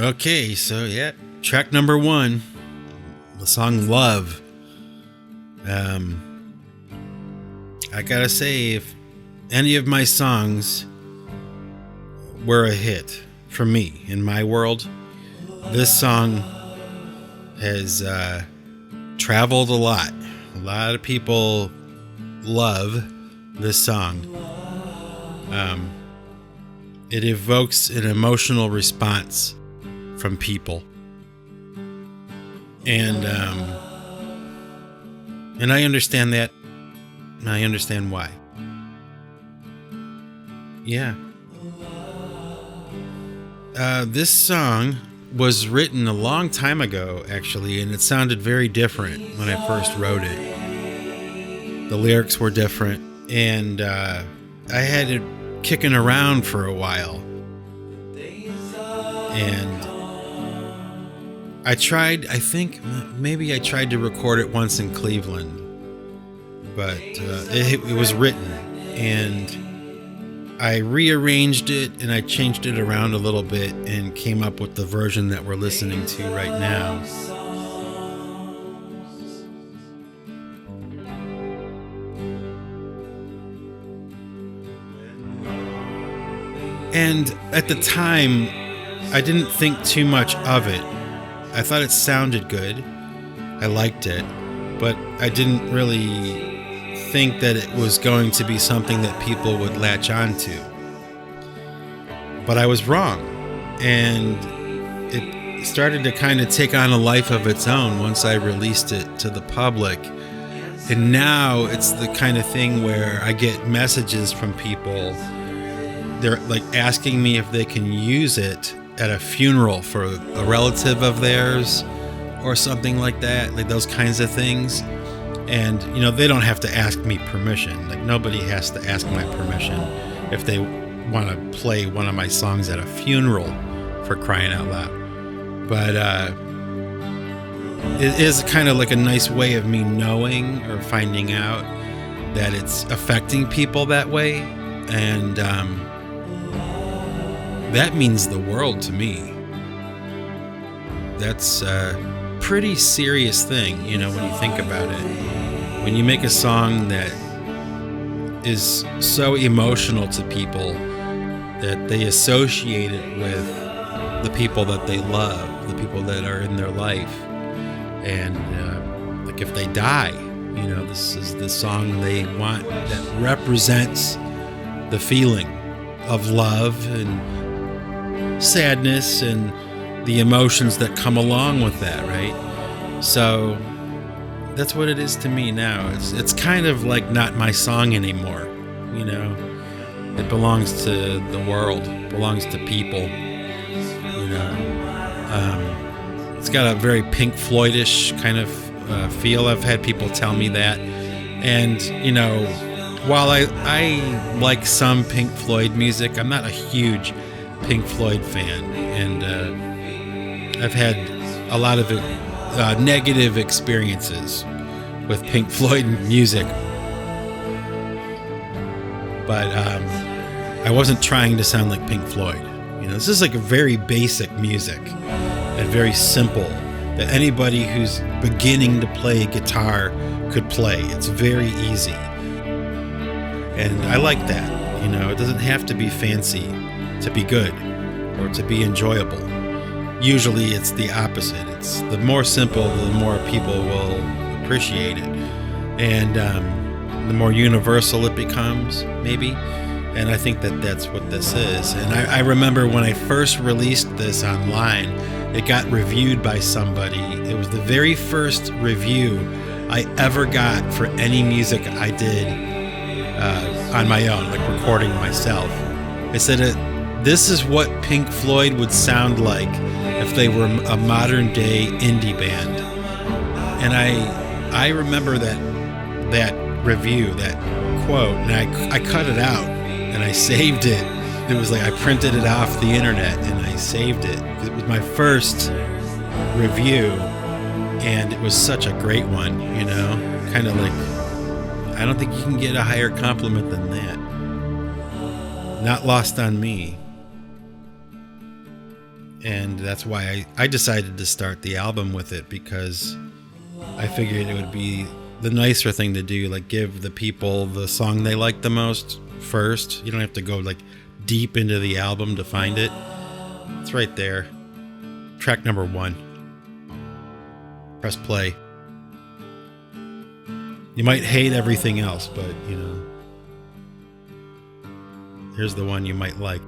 Okay, so yeah, track number one, the song Love. I gotta say, if any of my songs were a hit for me in my world, this song has traveled a lot. A lot of people love this song. It evokes an emotional response from people, and I understand that. I understand why. Yeah. This song was written a long time ago, actually, and it sounded very different when I first wrote it. The lyrics were different, and I had it kicking around for a while. And I think maybe I tried to record it once in Cleveland, but it was written, and I rearranged it and I changed it around a little bit and came up with the version that we're listening to right now. And at the time, I didn't think too much of it. I thought it sounded good. I liked it, but I didn't really think that it was going to be something that people would latch on to. But I was wrong, and it started to kind of take on a life of its own once I released it to the public. And now it's the kind of thing where I get messages from people. They're like asking me if they can use it at a funeral for a relative of theirs or something like that, like those kinds of things. And, you know, they don't have to ask me permission. Like, nobody has to ask my permission if they want to play one of my songs at a funeral, for crying out loud. But it is kind of like a nice way of me knowing or finding out that it's affecting people that way. And that means the world to me. That's a pretty serious thing, you know, when you think about it. When you make a song that is so emotional to people that they associate it with the people that they love, the people that are in their life. And like if they die, you know, this is the song they want that represents the feeling of love and sadness and the emotions that come along with that, right? So that's what it is to me now. It's kind of like not my song anymore, you know. It belongs to the world, belongs to people, you know. It's got a very Pink Floyd-ish kind of feel. I've had people tell me that. And, you know, while I like some Pink Floyd music, I'm not a huge Pink Floyd fan, and I've had a lot of negative experiences with Pink Floyd music, but I wasn't trying to sound like Pink Floyd. You know, this is like a very basic music and very simple that anybody who's beginning to play guitar could play. It's very easy, and I like that. You know, it doesn't have to be fancy to be good or to be enjoyable. Usually it's the opposite. It's the more simple, the more people will appreciate it, and the more universal it becomes, maybe. And I think that that's what this is. And I remember when I first released this online, it got reviewed by somebody. It was the very first review I ever got for any music I did on my own, like recording myself. It said this is what Pink Floyd would sound like if they were a modern day indie band. And I remember that review, that quote, and I cut it out and I saved it. It was like I printed it off the internet and I saved it. It was my first review, and it was such a great one, you know, kind of like, I don't think you can get a higher compliment than that. Not lost on me. And that's why I decided to start the album with it, because I figured it would be the nicer thing to do, like give the people the song they like the most first. You don't have to go like deep into the album to find it. It's right there. Track number 1. Press play. You might hate everything else, but here's the one you might like.